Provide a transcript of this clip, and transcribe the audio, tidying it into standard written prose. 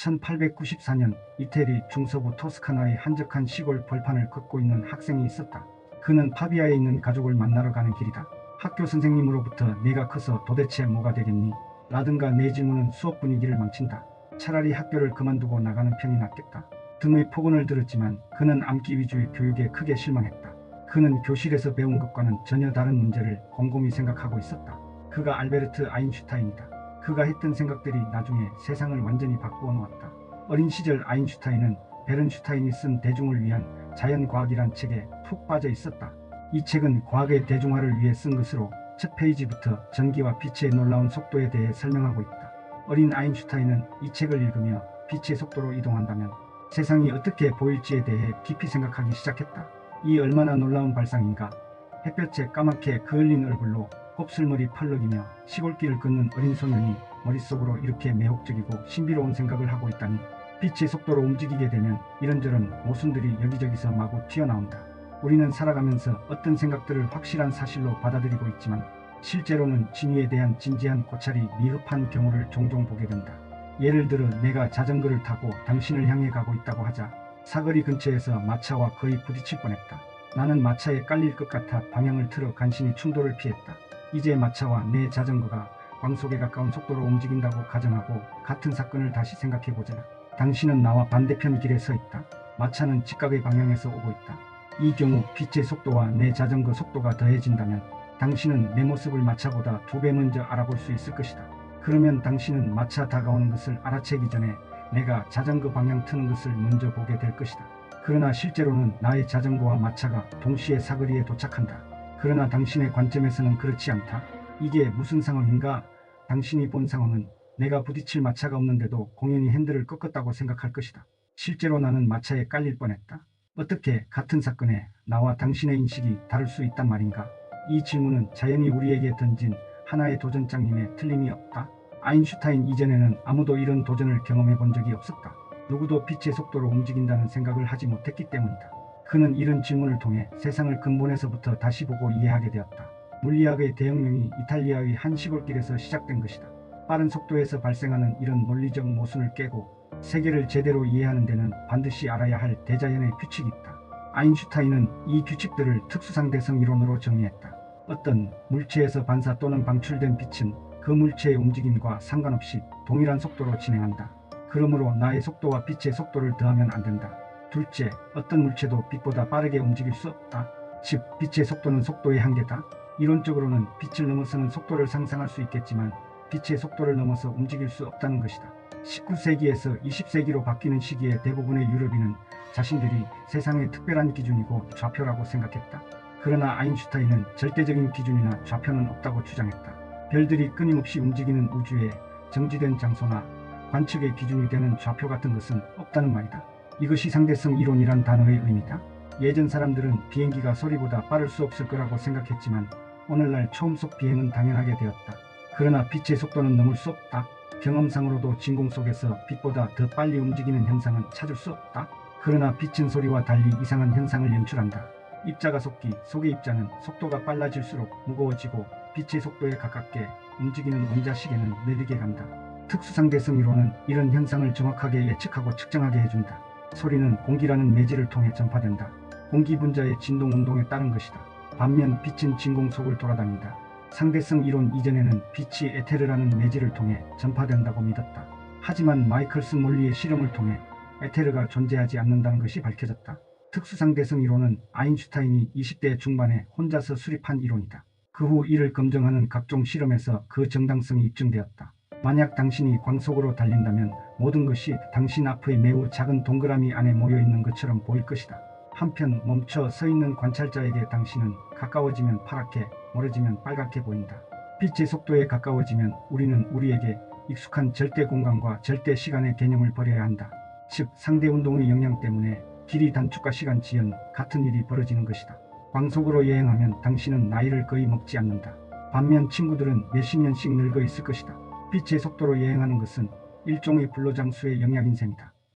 1894년 이태리 중서부 토스카나의 한적한 시골 벌판을 걷고 있는 학생이 있었다. 그는 파비아에 있는 가족을 만나러 가는 길이다. 학교 선생님으로부터 "네가 커서 도대체 뭐가 되겠니? 라든가 내 질문은 수업 분위기를 망친다. 차라리 학교를 그만두고 나가는 편이 낫겠다." 등의 폭언을 들었지만 그는 암기 위주의 교육에 크게 실망했다. 그는 교실에서 배운 것과는 전혀 다른 문제를 곰곰이 생각하고 있었다. 그가 알베르트 아인슈타인이다. 그가 했던 생각들이 나중에 세상을 완전히 바꾸어 놓았다. 어린 시절 아인슈타인은 베른슈타인이 쓴 대중을 위한 자연과학이란 책에 푹 빠져 있었다. 이 책은 과학의 대중화를 위해 쓴 것으로 첫 페이지부터 전기와 빛의 놀라운 속도에 대해 설명하고 있다. 어린 아인슈타인은 이 책을 읽으며 빛의 속도로 이동한다면 세상이 어떻게 보일지에 대해 깊이 생각하기 시작했다. 이 얼마나 놀라운 발상인가. 햇볕에 까맣게 그을린 얼굴로 곱슬머리 펄럭이며 시골길을 걷는 어린 소년이 머릿속으로 이렇게 매혹적이고 신비로운 생각을 하고 있다니. 빛의 속도로 움직이게 되면 이런저런 모순들이 여기저기서 마구 튀어나온다. 우리는 살아가면서 어떤 생각들을 확실한 사실로 받아들이고 있지만 실제로는 진위에 대한 진지한 고찰이 미흡한 경우를 종종 보게 된다. 예를 들어 내가 자전거를 타고 당신을 향해 가고 있다고 하자. 사거리 근처에서 마차와 거의 부딪힐 뻔했다. 나는 마차에 깔릴 것 같아 방향을 틀어 간신히 충돌을 피했다. 이제 마차와 내 자전거가 광속에 가까운 속도로 움직인다고 가정하고 같은 사건을 다시 생각해보자. 당신은 나와 반대편 길에 서 있다. 마차는 직각의 방향에서 오고 있다. 이 경우 빛의 속도와 내 자전거 속도가 더해진다면 당신은 내 모습을 마차보다 2배 먼저 알아볼 수 있을 것이다. 그러면 당신은 마차 다가오는 것을 알아채기 전에 내가 자전거 방향 트는 것을 먼저 보게 될 것이다. 그러나 실제로는 나의 자전거와 마차가 동시에 사거리에 도착한다. 그러나 당신의 관점에서는 그렇지 않다. 이게 무슨 상황인가? 당신이 본 상황은 내가 부딪힐 마차가 없는데도 공연히 핸들을 꺾었다고 생각할 것이다. 실제로 나는 마차에 깔릴 뻔했다. 어떻게 같은 사건에 나와 당신의 인식이 다를 수 있단 말인가? 이 질문은 자연히 우리에게 던진 하나의 도전장님에 틀림이 없다. 아인슈타인 이전에는 아무도 이런 도전을 경험해 본 적이 없었다. 누구도 빛의 속도로 움직인다는 생각을 하지 못했기 때문이다. 그는 이런 질문을 통해 세상을 근본에서부터 다시 보고 이해하게 되었다. 물리학의 대혁명이 이탈리아의 한 시골길에서 시작된 것이다. 빠른 속도에서 발생하는 이런 논리적 모순을 깨고 세계를 제대로 이해하는 데는 반드시 알아야 할 대자연의 규칙이 있다. 아인슈타인은 이 규칙들을 특수상대성 이론으로 정의했다. 어떤 물체에서 반사 또는 방출된 빛은 그 물체의 움직임과 상관없이 동일한 속도로 진행한다. 그러므로 나의 속도와 빛의 속도를 더하면 안 된다. 둘째, 어떤 물체도 빛보다 빠르게 움직일 수 없다. 즉, 빛의 속도는 속도의 한계다. 이론적으로는 빛을 넘어서는 속도를 상상할 수 있겠지만 빛의 속도를 넘어서 움직일 수 없다는 것이다. 19세기에서 20세기로 바뀌는 시기에 대부분의 유럽인은 자신들이 세상의 특별한 기준이고 좌표라고 생각했다. 그러나 아인슈타인은 절대적인 기준이나 좌표는 없다고 주장했다. 별들이 끊임없이 움직이는 우주에 정지된 장소나 관측의 기준이 되는 좌표 같은 것은 없다는 말이다. 이것이 상대성 이론이란 단어의 의미다. 예전 사람들은 비행기가 소리보다 빠를 수 없을 거라고 생각했지만 오늘날 초음속 비행은 당연하게 되었다. 그러나 빛의 속도는 넘을 수 없다. 경험상으로도 진공 속에서 빛보다 더 빨리 움직이는 현상은 찾을 수 없다. 그러나 빛은 소리와 달리 이상한 현상을 연출한다. 입자가 속기 속의 입자는 속도가 빨라질수록 무거워지고 빛의 속도에 가깝게 움직이는 원자시계는 느리게 간다. 특수상대성 이론은 이런 현상을 정확하게 예측하고 측정하게 해준다. 소리는 공기라는 매질을 통해 전파된다. 공기 분자의 진동 운동에 따른 것이다. 반면 빛은 진공 속을 돌아다닌다. 상대성 이론 이전에는 빛이 에테르라는 매질을 통해 전파된다고 믿었다. 하지만 마이클슨 몰리의 실험을 통해 에테르가 존재하지 않는다는 것이 밝혀졌다. 특수상대성 이론은 아인슈타인이 20대 중반에 혼자서 수립한 이론이다. 그 후 이를 검증하는 각종 실험에서 그 정당성이 입증되었다. 만약 당신이 광속으로 달린다면 모든 것이 당신 앞의 매우 작은 동그라미 안에 모여있는 것처럼 보일 것이다. 한편 멈춰 서 있는 관찰자에게 당신은 가까워지면 파랗게, 멀어지면 빨갛게 보인다. 빛의 속도에 가까워지면 우리는 우리에게 익숙한 절대 공간과 절대 시간의 개념을 버려야 한다. 즉, 상대 운동의 영향 때문에 길이 단축과 시간 지연, 같은 일이 벌어지는 것이다. 광속으로 여행하면 당신은 나이를 거의 먹지 않는다. 반면 친구들은 몇십 년씩 늙어 있을 것이다. 빛의 속도로 여행하는 것은 일종의 불로장수의 영약인 셈이다.